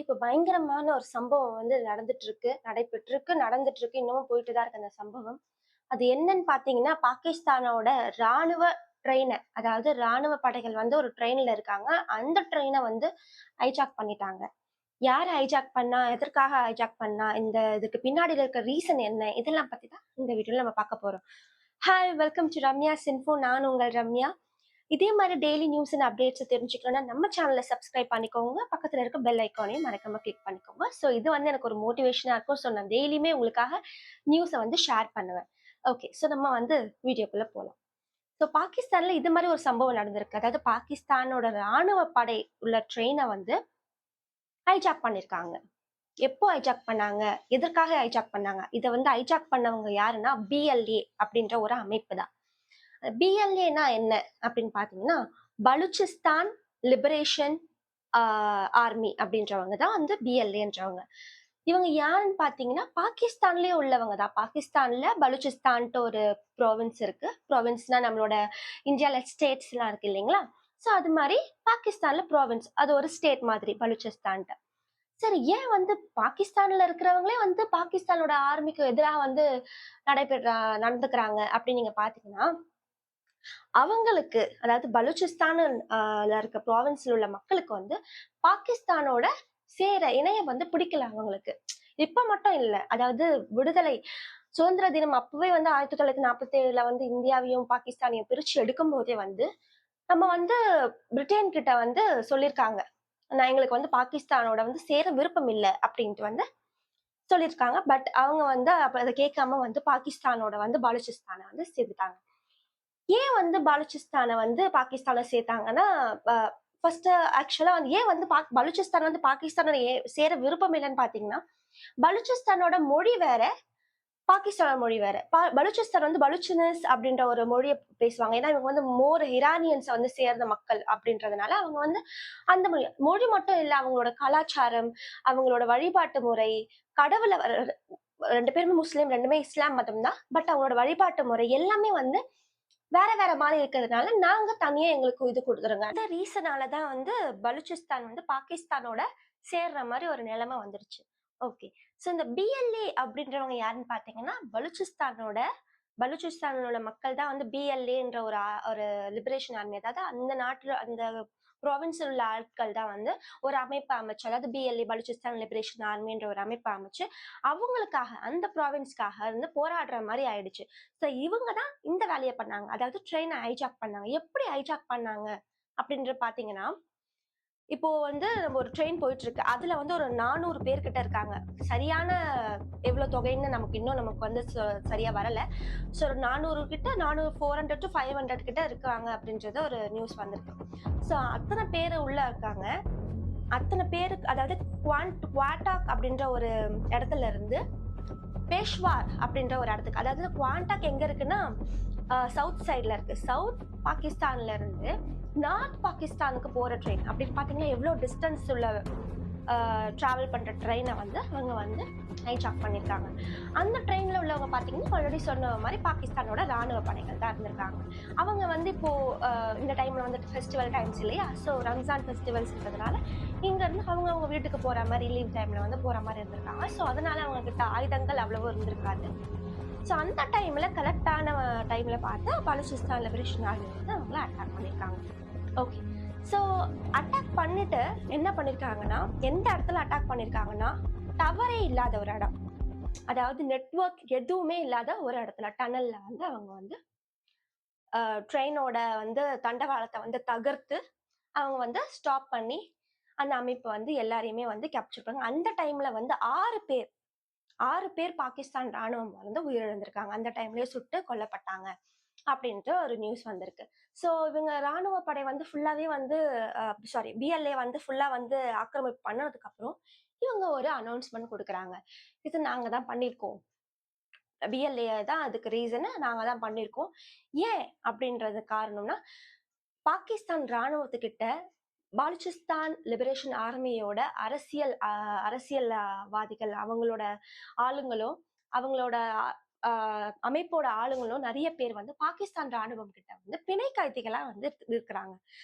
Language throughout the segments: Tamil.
இப்ப பயங்கரமான ஒரு சம்பவம் வந்து நடந்துட்டு இருக்கு. இன்னமும் போயிட்டு தான் இருக்கு அந்த சம்பவம். அது என்னன்னு பார்த்தீங்கன்னா, பாகிஸ்தானோட ராணுவ அதாவது ராணுவ படைகள் வந்து ஒரு ட்ரெயின்ல இருக்காங்க. அந்த ட்ரெயின வந்து ஹைஜாக் பண்ணிட்டாங்க. யார் ஹைஜாக் பண்ணா? எதற்காக ஹைஜாக் பண்ணா? இதுக்கு பின்னாடி இருக்க ரீசன் என்ன? இதெல்லாம் பத்தி தான் இந்த வீடியோல நம்ம பார்க்க போறோம். Hi! Welcome to Ramya's info. நான் உங்கள் ரம்யா. இதே மாதிரி டெய்லி நியூஸ் அண்ட் அப்டேட்ஸ் தெரிஞ்சுக்கணும்னா நம்ம சேனலை சப்ஸ்கிரைப் பண்ணிக்கோங்க. பக்கத்துல இருக்க பெல் ஐக்கானையும் மறக்காம கிளிக் பண்ணிக்கோங்க. ஸோ இது வந்து எனக்கு ஒரு மோட்டிவேஷனா இருக்கும். ஸோ நான் டெய்லியுமே உங்களுக்காக நியூஸை வந்து ஷேர் பண்ணுவேன். ஓகே, ஸோ நம்ம வந்து வீடியோக்குள்ள போகலாம். ஸோ பாகிஸ்தான்ல இது மாதிரி ஒரு சம்பவம் நடந்திருக்கு. அதாவது பாகிஸ்தானோட ராணுவ படை உள்ள ட்ரெயினை வந்து ஹைஜாக் பண்ணிருக்காங்க. எப்போ ஹைஜாக் பண்ணாங்க? எதற்காக ஹைஜாக் பண்ணாங்க? இதை வந்து ஹைஜாக் பண்ணவங்க யாருன்னா பிஎல்ஏ அப்படின்ற ஒரு அமைப்பு தான். பிஎல்ஏனா என்ன அப்படின்னு பாத்தீங்கன்னா, பலுச்சிஸ்தான் லிபரேஷன் ஆர்மி அப்படின்றவங்க தான் வந்து பிஎல்ஏன்றவங்க. இவங்க யாருன்னு பாத்தீங்கன்னா பாகிஸ்தான்லயே உள்ளவங்க தான். பாகிஸ்தான்ல பலுச்சிஸ்தான்ட்டு ஒரு ப்ரோவின்ஸ் இருக்கு. ப்ரோவின்ஸ்னா நம்மளோட இந்தியால ஸ்டேட்ஸ் எல்லாம் இருக்கு இல்லைங்களா? சோ அது மாதிரி பாகிஸ்தான்ல ப்ரோவின்ஸ், அது ஒரு ஸ்டேட் மாதிரி பலுச்சிஸ்தான்ட்டு. சரி, ஏன் வந்து பாகிஸ்தான்ல இருக்கிறவங்களே வந்து பாகிஸ்தானோட ஆர்மிக்கு எதிராக வந்து நடந்துக்கிறாங்க அப்படின்னு நீங்க பாத்தீங்கன்னா, அவங்களுக்கு அதாவது பலூச்சிஸ்தான் இருக்க ப்ராவின்ஸ்ல உள்ள மக்களுக்கு வந்து பாகிஸ்தானோட இணையம் வந்து பிடிக்கல அவங்களுக்கு. இப்ப மட்டும் இல்ல, அதாவது விடுதலை சுதந்திர தினம் அப்பவே வந்து 1947ல வந்து இந்தியாவையும் பாகிஸ்தானையும் பிரிச்சு எடுக்கும் போதே வந்து நம்ம வந்து பிரிட்டன் கிட்ட வந்து சொல்லியிருக்காங்க, நான் எங்களுக்கு வந்து பாகிஸ்தானோட வந்து சேர விருப்பம் இல்லை அப்படின்ட்டு வந்து சொல்லியிருக்காங்க. பட் அவங்க வந்து அப்ப அதை கேட்காம வந்து பாகிஸ்தானோட வந்து பலூச்சிஸ்தானை வந்து சேர்த்துட்டாங்க. ஏன் வந்து பலுச்சிஸ்தானை வந்து பாகிஸ்தான்ல சேர்த்தாங்கன்னா, ஃபர்ஸ்ட் ஆக்சுவலா வந்து ஏன் வந்து பலுச்சிஸ்தான் வந்து பாகிஸ்தானோட சேர விருப்பம் இல்லைன்னு பாத்தீங்கன்னா, பலுச்சிஸ்தானோட மொழி வேற, பாகிஸ்தானோட மொழி வேற. பலுச்சிஸ்தான் வந்து பலுச்சினஸ் அப்படின்ற ஒரு மொழியை பேசுவாங்க. ஏன்னா இவங்க வந்து மோர் இரானியன்ஸ் வந்து சேர்ந்த மக்கள் அப்படின்றதுனால அவங்க வந்து அந்த மொழி மொழி மட்டும் இல்ல, அவங்களோட கலாச்சாரம், அவங்களோட வழிபாட்டு முறை, கடவுளை 2 பேருமே முஸ்லீம், 2மே இஸ்லாம் மதம் தான். பட் அவங்களோட வழிபாட்டு முறை எல்லாமே வந்து வேற வேற மாதிரி இருக்கிறதுனால நாங்க தனியா எங்களுக்கு இது கொடுத்துருங்க. அந்த ரீசனாலதான் வந்து பலுச்சிஸ்தான் வந்து பாகிஸ்தானோட சேர்ற மாதிரி ஒரு நிலைமை வந்துருச்சு. ஓகே, சோ இந்த பிஎல்ஏ அப்படின்றவங்க யாருன்னு பாத்தீங்கன்னா, பலுச்சிஸ்தான்ல உள்ள மக்கள் தான் வந்து பிஎல்ஏன்ற ஒரு லிபரேஷன் ஆர்மி, அதாவது அந்த நாட்டுல அந்த ப்ராவின்ஸில் உள்ள ஆட்கள் தான் வந்து ஒரு அமைப்பு அமைச்சு, அதாவது பிஎல்ஏ பலுச்சிஸ்தான் லிபரேஷன் ஆர்மின்ற ஒரு அமைப்பு அமைச்சு அவங்களுக்காக அந்த ப்ராவின்ஸ்க்காக இருந்து போராடுற மாதிரி ஆயிடுச்சு. ஸோ இவங்க தான் இந்த வேலையை பண்ணாங்க. அதாவது ட்ரெயினை ஹைஜாக் பண்ணாங்க. எப்படி ஹைஜாக் பண்ணாங்க அப்படின்றது பாத்தீங்கன்னா, இப்போ வந்து நம்ம ஒரு ட்ரெயின் போயிட்டு இருக்கு. அதுல வந்து ஒரு 400 பேர் கிட்ட இருக்காங்க. சரியான எவ்வளவு தொகைன்னு நமக்கு வந்து சரியா வரல. ஸோ ஒரு 400 கிட்ட 400 to 500 கிட்ட இருக்காங்க அப்படின்றது ஒரு நியூஸ் வந்திருக்கு. ஸோ அத்தனை பேர் உள்ள இருக்காங்க. அத்தனை பேருக்கு அதாவது குவாட்டாக் அப்படின்ற ஒரு இடத்துல இருந்து பேஷ்வார் அப்படின்ற ஒரு இடத்துக்கு, அதாவது குவாண்டாக் எங்க இருக்குன்னா சவுத் சைட்ல இருக்கு. சவுத் பாகிஸ்தான்ல இருந்து நார்த் பாகிஸ்தானுக்கு போற ட்ரெயின் அப்படின்னு பாத்தீங்கன்னா எவ்வளவு டிஸ்டன்ஸ் உள்ள டிராவல் பண்ற ட்ரெயினை வந்து அவங்க வந்து ஹைஜாக் பண்ணிருக்காங்க. அந்த ட்ரெயின்ல உள்ளவங்க பாத்தீங்கன்னா ஆல்ரெடி சொன்ன மாதிரி பாகிஸ்தானோட ராணுவ படைகள் தான் இருந்திருக்காங்க. அவங்க வந்து இப்போ இந்த டைம்ல வந்துட்டு ஃபெஸ்டிவல் டைம்ஸ் இல்லையா, ஸோ ரம்ஜான் ஃபெஸ்டிவல்ஸ் இருக்கிறதுனால இங்க இருந்து அவங்க வீட்டுக்கு போற மாதிரி லீவ் டைம்ல வந்து போற மாதிரி இருந்திருக்காங்க. ஸோ அதனால அவங்க கிட்ட ஆயுதங்கள் அவ்வளவு இருந்திருக்காது. ஸோ அந்த டைம்ல கரெக்டான டைம்ல பார்த்து பலுச்சிஸ்தான் லிபரேஷன் ஆர்மி வந்து அவங்கள அட்டாக் பண்ணிருக்காங்க. ஓகே, ஸோ அட்டாக் பண்ணிட்டு என்ன பண்ணிருக்காங்கன்னா, எந்த இடத்துல அட்டாக் பண்ணிருக்காங்கன்னா, டவரே இல்லாத ஒரு இடம், அதாவது நெட்வொர்க் எதுவுமே இல்லாத ஒரு இடத்துல டனல்ல வந்து அவங்க வந்து ட்ரெயினோட வந்து தண்டவாளத்தை வந்து தகர்த்து அவங்க வந்து ஸ்டாப் பண்ணி அந்த அமைப்பு வந்து எல்லாரையுமே வந்து கேப்சர் பண்ணாங்க. அந்த டைம்ல வந்து 6 பேர் பாகிஸ்தான் ராணுவம் வந்து உயிரிழந்திருக்காங்க. அந்த டைம்லயே சுட்டு கொல்லப்பட்டாங்க அப்படின்ட்டு ஒரு நியூஸ் வந்திருக்கு. ஸோ இவங்க ராணுவ படை வந்து ஃபுல்லாவே வந்து பிஎல்ஏ வந்து ஃபுல்லா வந்து ஆக்கிரமிப்பு பண்ணதுக்கு அப்புறம் இவங்க ஒரு அனௌன்ஸ்மெண்ட் கொடுக்குறாங்க. இது நாங்க தான் பண்ணியிருக்கோம், பிஎல்ஏ தான் அதுக்கு ரீசன், நாங்க தான் பண்ணியிருக்கோம். ஏன் அப்படின்றது காரணம்னா, பாகிஸ்தான் ராணுவத்துக்கிட்ட பாலுச்சிஸ்தான் லிபரேஷன் ஆர்மியோட அரசியல்வாதிகள், அவங்களோட ஆளுங்களும், அவங்களோட அமைப்போட ஆளுங்களும் நிறைய பேர் வந்து பாகிஸ்தான் ராணுவம் கிட்ட வந்து பிணை கைதிகளா வந்து இருக்கிறாங்க.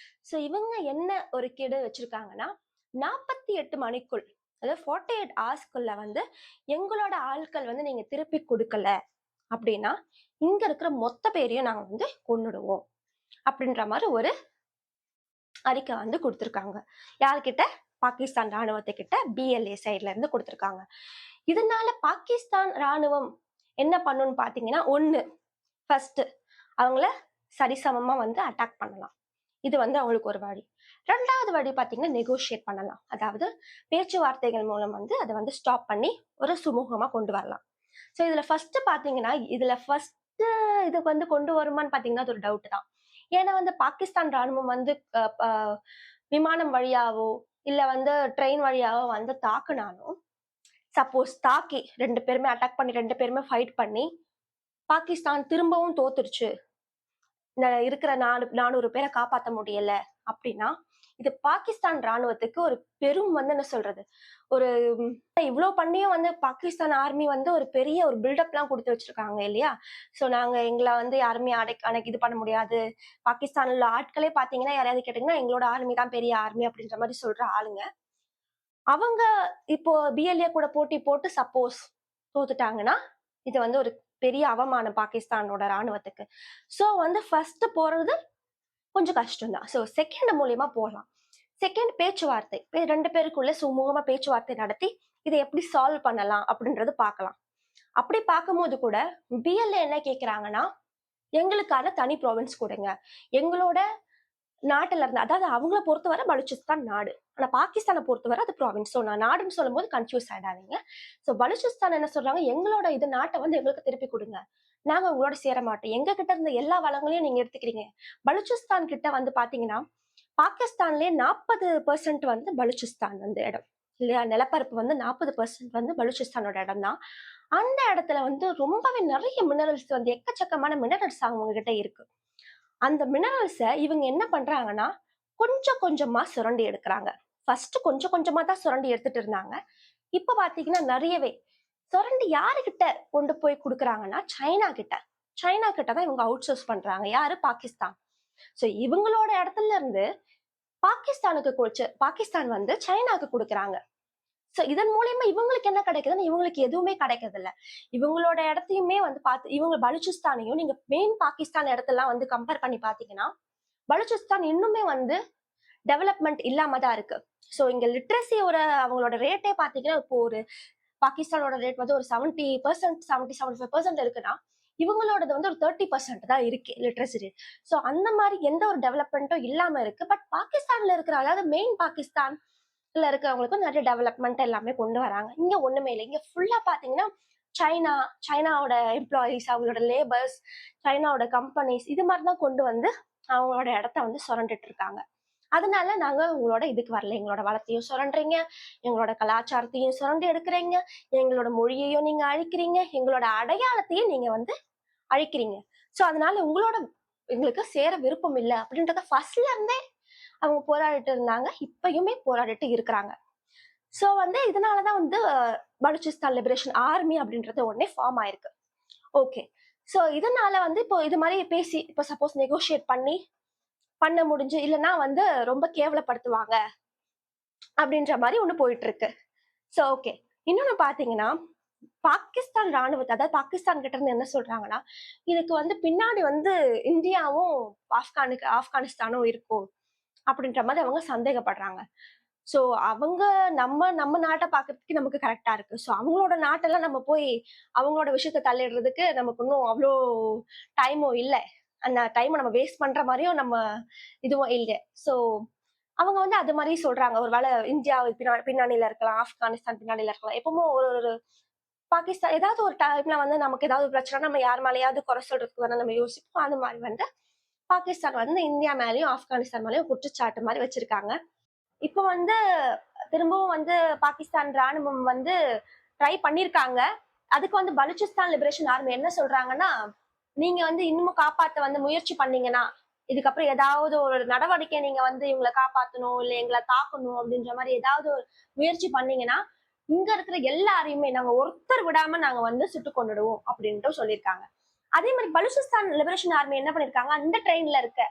சோ இவங்க என்ன ஒரு கெடு வச்சிருக்காங்கன்னா, 48 மணிக்குள் அதாவது 48 ஹவர்ஸ்க்குள்ள வந்து எங்களோட ஆட்கள் வந்து நீங்க திருப்பி கொடுக்கல அப்படின்னா இங்க இருக்கிற மொத்த பேரையும் நாங்க வந்து கொன்னுடுவோம் அப்படின்ற மாதிரி ஒரு அறிக்கை வந்து கொடுத்துருக்காங்க. யார்கிட்ட? பாகிஸ்தான் ராணுவத்துக்கிட்ட பிஎல்ஏ சைட்ல இருந்து கொடுத்துருக்காங்க. இதனால பாகிஸ்தான் ராணுவம் என்ன பண்ணுன்னு பாத்தீங்கன்னா, ஒண்ணு ஃபர்ஸ்ட் அவங்கள சரிசமமா வந்து அட்டாக் பண்ணலாம். இது வந்து அவங்களுக்கு ஒரு வழி. 2வது வழி பாத்தீங்கன்னா நெகோஷியேட் பண்ணலாம். அதாவது பேச்சுவார்த்தைகள் மூலம் வந்து அதை வந்து ஸ்டாப் பண்ணி ஒரு சுமூகமா கொண்டு வரலாம். ஸோ இதுல ஃபர்ஸ்ட் பாத்தீங்கன்னா, இதுக்கு வந்து கொண்டு வருமான்னு பாத்தீங்கன்னா அது ஒரு டவுட் தான். ஏன்னா வந்து பாகிஸ்தான் ராணுவம் வந்து விமானம் வழியாவோ இல்ல வந்து ட்ரெயின் வழியாவோ வந்து தாக்குனாலும், சப்போஸ் தாக்கி 2 பேருமே அட்டாக் பண்ணி 2 பேருமே ஃபைட் பண்ணி பாகிஸ்தான் திரும்பவும் தோத்துருச்சு, இருக்கிற 400 பேரை காப்பாற்ற முடியல அப்படின்னா, இது பாகிஸ்தான் ராணுவத்துக்கு ஒரு பெரும் வந்து என்ன சொல்றது, ஒரு இவ்வளவு பண்ணியும் வந்து பாகிஸ்தான் ஆர்மி வந்து ஒரு பெரிய ஒரு பில்டப் எல்லாம் கொடுத்து வச்சிருக்காங்க இல்லையா. சோ நாங்க எங்களை வந்து யாருமே அடக்கி இது பண்ண முடியாது. பாகிஸ்தான்ல ஆட்களே பாத்தீங்கன்னா யாராவது கேட்டீங்கன்னா எங்களோட ஆர்மி தான் பெரிய ஆர்மி அப்படின்ற மாதிரி சொல்ற ஆளுங்க. அவங்க இப்போ பிஎல்ஏ கூட போட்டி போட்டு சப்போஸ் தோத்துட்டாங்கன்னா இது வந்து ஒரு பெரிய அவமானம் பாகிஸ்தானோட ராணுவத்துக்கு. சோ வந்து ஃபர்ஸ்ட் போறது கொஞ்சம் கஷ்டம் தான். சோ செகண்ட் மூலியமா போகலாம். செகண்ட் பேச்சுவார்த்தை, 2 பேருக்குள்ள சுமூகமா பேச்சுவார்த்தை நடத்தி இதை எப்படி சால்வ் பண்ணலாம் அப்படின்றது பார்க்கலாம். அப்படி பார்க்கும்போது கூட பிஎல்ஏ என்ன கேக்குறாங்கன்னா, எங்களுக்கான தனி ப்ராவின்ஸ் கொடுங்க. எங்களோட நாட்டுல இருந்து, அதாவது அவங்கள பொறுத்தவரை பலுச்சிஸ்தான் நாடு, ஆனா பாகிஸ்தானை பொறுத்தவரை அது ப்ராவின்ஸ். ஸோ நான் நாடுன்னு சொல்லும் போது கன்ஃபியூஸ் ஆயிடாதீங்க. ஸோ பலுச்சிஸ்தான் என்ன சொல்றாங்க, எங்களோட இது நாட்டை வந்து எங்களுக்கு திருப்பி கொடுங்க, நாங்க உங்களோட சேர மாட்டோம், எங்க கிட்ட இருந்த எல்லா வளங்களையும் நீங்க எடுத்துக்கிறீங்க. பலுச்சிஸ்தான் கிட்ட வந்து பாத்தீங்கன்னா பாகிஸ்தான்லயே 40% வந்து பலுச்சிஸ்தான் வந்து இடம் இல்லையா, நிலப்பரப்பு வந்து 40% வந்து பலுச்சிஸ்தானோட இடம் தான். அந்த இடத்துல வந்து ரொம்பவே நிறைய மினரல்ஸ் வந்து எக்கச்சக்கமான மினரல்ஸ் அவங்க கிட்ட இருக்கு. அந்த மினரல்ஸை இவங்க என்ன பண்றாங்கன்னா கொஞ்சம் கொஞ்சமா சுரண்டி எடுக்கிறாங்க. ஃபர்ஸ்ட் கொஞ்சம் கொஞ்சமா தான் சுரண்டி எடுத்துட்டு இருந்தாங்க. இப்ப பாத்தீங்கன்னா நிறையவே சுரண்டி யாருகிட்ட கொண்டு போய் கொடுக்குறாங்கன்னா சைனா கிட்ட. சைனா கிட்ட தான் இவங்க அவுட் சோர்ஸ் பண்றாங்க. யாரு? பாகிஸ்தான். சோ இவங்களோட இடத்துல இருந்து பாகிஸ்தான் வந்து சைனாக்கு கொடுக்குறாங்க. சோ இதன் மூலியமா இவங்களுக்கு என்ன கிடைக்குதுன்னு, இவங்களுக்கு எதுவுமே கிடைக்கிறது இல்ல. இவங்களோட இடத்தையுமே வந்து இவங்க பலுச்சிஸ்தானையும் நீங்க மெயின் பாகிஸ்தான் இடத்தெல்லாம் வந்து கம்பேர் பண்ணி பாத்தீங்கன்னா பலுச்சிஸ்தான் இன்னுமே வந்து டெவலப்மெண்ட் இல்லாம தான் இருக்கு. சோ இங்க லிட்ரஸியோட அவங்களோட ரேட்டே பாத்தீங்கன்னா இப்போ ஒரு பாகிஸ்தானோட ரேட் வந்து ஒரு 70%, 75% இருக்குன்னா இவங்களோடது வந்து ஒரு 30% தான் இருக்கு லிட்ரஸி ரேட். சோ அந்த மாதிரி எந்த ஒரு டெவலப்மெண்ட்டும் இல்லாம இருக்கு. பட் பாகிஸ்தான்ல இருக்கிற, அதாவது மெயின் பாகிஸ்தான்ல இருக்கிறவங்களுக்கும் நிறைய டெவலப்மெண்ட் எல்லாமே கொண்டு வராங்க. இங்க ஒண்ணுமே இல்லை. இங்க ஃபுல்லா பாத்தீங்கன்னா சைனாவோட எம்ப்ளாயிஸ், அவங்களோட லேபர்ஸ், சைனாவோட கம்பெனிஸ் இது மாதிரிதான் கொண்டு வந்து அவங்களோட இடத்த வந்து சுரண்டிட்டு இருக்காங்க. அதனால நாங்க உங்களோட இதுக்கு வரல, எங்களோட வளத்தையும் சுரண்டுறீங்க, எங்களோட கலாச்சாரத்தையும் சுரண்டி எடுக்கிறீங்க, எங்களோட மொழியையும் நீங்க அழிக்கிறீங்க, எங்களோட அடையாளத்தையும் நீங்க வந்து அழிக்கிறீங்க. சோ அதனால உங்களோட எங்களுக்கு சேர விருப்பம் இல்லை அப்படின்றத ஃபர்ஸ்ட்ல இருந்தே அவங்க போராடிட்டு இருந்தாங்க, இப்பயுமே போராடிட்டு இருக்கிறாங்க. சோ வந்து இதனாலதான் வந்து பலுச்சிஸ்தான் லிபரேஷன் ஆர்மி அப்படின்றது உடனே ஃபார்ம் ஆயிருக்கு. ஓகே. சோ இதனால வந்து இப்போ இது மாதிரி பேசி இப்போ சப்போஸ் நெகோஷியேட் பண்ண முடிஞ்சு, இல்லைன்னா வந்து ரொம்ப கேவலப்படுத்துவாங்க அப்படின்ற மாதிரி ஒண்ணு போயிட்டு இருக்கு. So okay. இன்னொன்னு பாத்தீங்கன்னா பாகிஸ்தான் ராணுவத்தை, அதாவது பாகிஸ்தான் கிட்ட இருந்து என்ன சொல்றாங்கன்னா, இதுக்கு வந்து பின்னாடி வந்து இந்தியாவும் ஆப்கானிஸ்தானும் இருக்கும் அப்படின்ற மாதிரி அவங்க சந்தேகப்படுறாங்க. சோ அவங்க நம்ம நாட்டை பாக்குறதுக்கு நமக்கு கரெக்டா இருக்கு. சோ அவங்களோட நாட்டெல்லாம் நம்ம போய் அவங்களோட விஷயத்த தள்ளிடுறதுக்கு நமக்கு இன்னும் அவ்வளோ டைமும் இல்லை. அந்த டைமை நம்ம வேஸ்ட் பண்ற மாதிரியும் நம்ம இதுவும் இல்லை. சோ அவங்க வந்து அது மாதிரி சொல்றாங்க, ஒருவேளை இந்தியா பின்னணியில இருக்கலாம், ஆப்கானிஸ்தான் பின்னணியில இருக்கலாம். எப்பவுமே ஒரு பாகிஸ்தான் ஏதாவது ஒரு டைம்ல வந்து நமக்கு ஏதாவது பிரச்சனை நம்ம யார் மேலேயாவது குறை சொல்றதுக்கு வந்து நம்ம யோசிப்போம். அது மாதிரி வந்து பாகிஸ்தான் வந்து இந்தியா மேலேயும் ஆப்கானிஸ்தான் மேலேயும் குற்றச்சாட்டு மாதிரி வச்சிருக்காங்க. இப்ப வந்து திரும்பவும் வந்து பாகிஸ்தான் ராணுவம் வந்து ட்ரை பண்ணிருக்காங்க. அதுக்கு வந்து பலுச்சிஸ்தான் லிபரேஷன் ஆர்மி என்ன சொல்றாங்கன்னா, நீங்க வந்து இன்னமும் காப்பாத்த வந்து முயற்சி பண்ணீங்கன்னா, இதுக்கப்புறம் ஏதாவது ஒரு நடவடிக்கை நீங்க வந்து இவங்களை காப்பாத்தணும் இல்ல எங்களை தாக்கணும் அப்படின்ற மாதிரி ஏதாவது ஒரு முயற்சி பண்ணீங்கன்னா இங்க இருக்கிற எல்லாரையுமே நாங்க ஒருத்தர் விடாம நாங்க வந்து சுட்டு கொண்டுடுவோம் அப்படின்ட்டு சொல்லியிருக்காங்க. அதே மாதிரி பலுச்சிஸ்தான் லிபரேஷன் ஆர்மி என்ன பண்ணிருக்காங்க, அந்த ட்ரெயின்ல இருக்க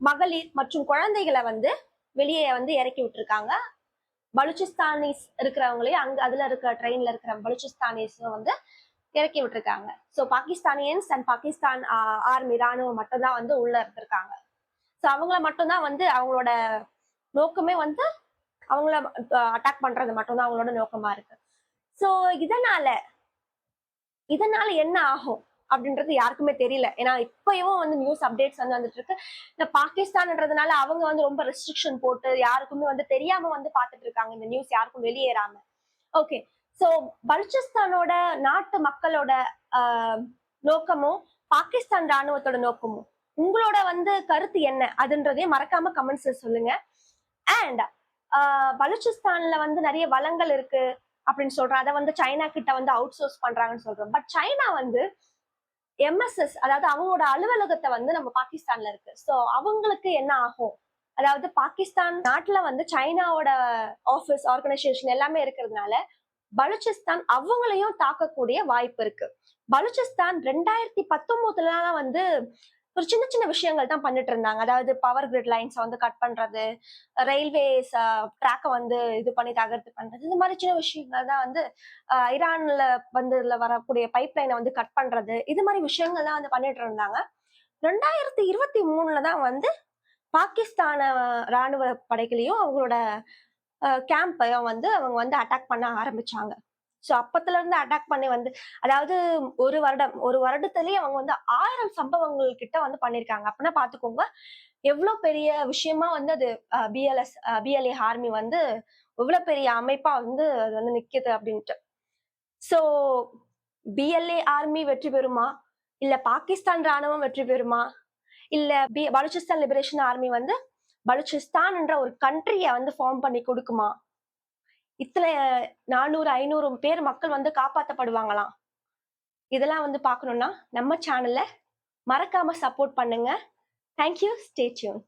மகளிர் மற்றும் குழந்தைகளை வந்து வெளியே வந்து இறக்கி விட்டுருக்காங்க. பலுச்சிஸ்தானிஸ் இருக்கிறவங்களையும் அங்க அதுல இருக்கிற ட்ரெயின்ல இருக்கிற பலுச்சிஸ்தானிஸும் வந்து இறக்கி விட்டுருக்காங்க. ஸோ பாகிஸ்தானியன்ஸ் அண்ட் பாகிஸ்தான் ஆர்மி ராணுவம் மட்டும் தான் வந்து உள்ள இருந்திருக்காங்க. ஸோ அவங்கள மட்டும்தான் வந்து அவங்களோட நோக்கமே வந்து அவங்கள அட்டாக் பண்றது மட்டும்தான் அவங்களோட நோக்கமா இருக்கு. ஸோ இதனால என்ன ஆகும் அப்படின்றது யாருக்குமே தெரியல. ஏன்னா இப்பயும் வந்து நியூஸ் அப்டேட்ஸ் வந்து வந்துட்டு இருக்கு. இந்த பாகிஸ்தான்ன்றதுனால அவங்க வந்து ரொம்ப ரெஸ்ட்ரிக்ஷன் போட்டு யாருக்குமே வந்து தெரியாம வந்து பாத்துட்டு இருக்காங்க, இந்த நியூஸ் யாருக்கும் வெளியேறாம. ஓகே, சோ பலுச்சிஸ்தானோட நாட்டு மக்களோட நோக்கமும் பாகிஸ்தான் ராணுவத்தோட நோக்கமும் உங்களோட வந்து கருத்து என்ன அதுன்றதையும் மறக்காம கமெண்ட்ஸ்ல சொல்லுங்க. அண்ட் பலுச்சிஸ்தான்ல வந்து நிறைய வளங்கள் இருக்கு அப்படின்னு சொல்றோம். அதை வந்து சைனா கிட்ட வந்து அவுட் சோர்ஸ் பண்றாங்கன்னு சொல்றோம். பட் சைனா வந்து எம்எஸ்எஸ், அதாவது அவங்களோட அலுவலகத்தை வந்து நம்ம பாகிஸ்தான்ல இருக்கு. ஸோ அவங்களுக்கு என்ன ஆகும், அதாவது பாகிஸ்தான் நாட்டுல வந்து சைனாவோட ஆபீஸ் ஆர்கனைசேஷன் எல்லாமே இருக்கிறதுனால பலுச்சிஸ்தான் அவங்களையும் தாக்கக்கூடிய வாய்ப்பு இருக்கு. பலுச்சிஸ்தான் 2019 வந்து ஒரு சின்ன சின்ன விஷயங்கள் தான் பண்ணிட்டு இருந்தாங்க. அதாவது பவர் கிரிட் லைன்ஸ் வந்து கட் பண்றது, ரயில்வேஸ் ட்ராக்கை வந்து இது பண்ணி தகர்த்து பண்றது, இந்த மாதிரி சின்ன விஷயங்கள் தான் வந்து ஈரான்ல வந்து வரக்கூடிய பைப் லைனை வந்து கட் பண்றது, இது மாதிரி விஷயங்கள் தான் வந்து பண்ணிட்டு இருந்தாங்க. 2023 தான் வந்து பாகிஸ்தான ராணுவ படைகளையும் அவங்களோட கேம்பையும் வந்து அவங்க வந்து அட்டாக் பண்ண ஆரம்பிச்சாங்க. ஸோ அப்பத்துல இருந்து அட்டாக் பண்ணி வந்து, அதாவது ஒரு வருடத்திலேயே அவங்க வந்து 1000 சம்பவங்கள் கிட்ட வந்து பண்ணிருக்காங்க. அப்படின்னா பாத்துக்கோங்க எவ்வளவு பெரிய விஷயமா வந்து அது பிஎல்ஏ ஆர்மி வந்து எவ்வளவு பெரிய அமைப்பா வந்து அது வந்து நிக்குது அப்படின்ட்டு. ஸோ பிஎல்ஏ ஆர்மி வெற்றி பெறுமா, இல்ல பாகிஸ்தான் ராணுவம் வெற்றி பெறுமா, இல்ல பலுச்சிஸ்தான் லிபரேஷன் ஆர்மி வந்து பலுச்சிஸ்தான் என்ற ஒரு கண்ட்ரிய வந்து ஃபார்ம் பண்ணி கொடுக்குமா, இத்தனை 400-500 பேர் மக்கள் வந்து காப்பாற்றப்படுவாங்களாம். இதெல்லாம் வந்து பார்க்கணும்னா நம்ம சேனலை மறக்காம சப்போர்ட் பண்ணுங்க. Thank you, stay tune.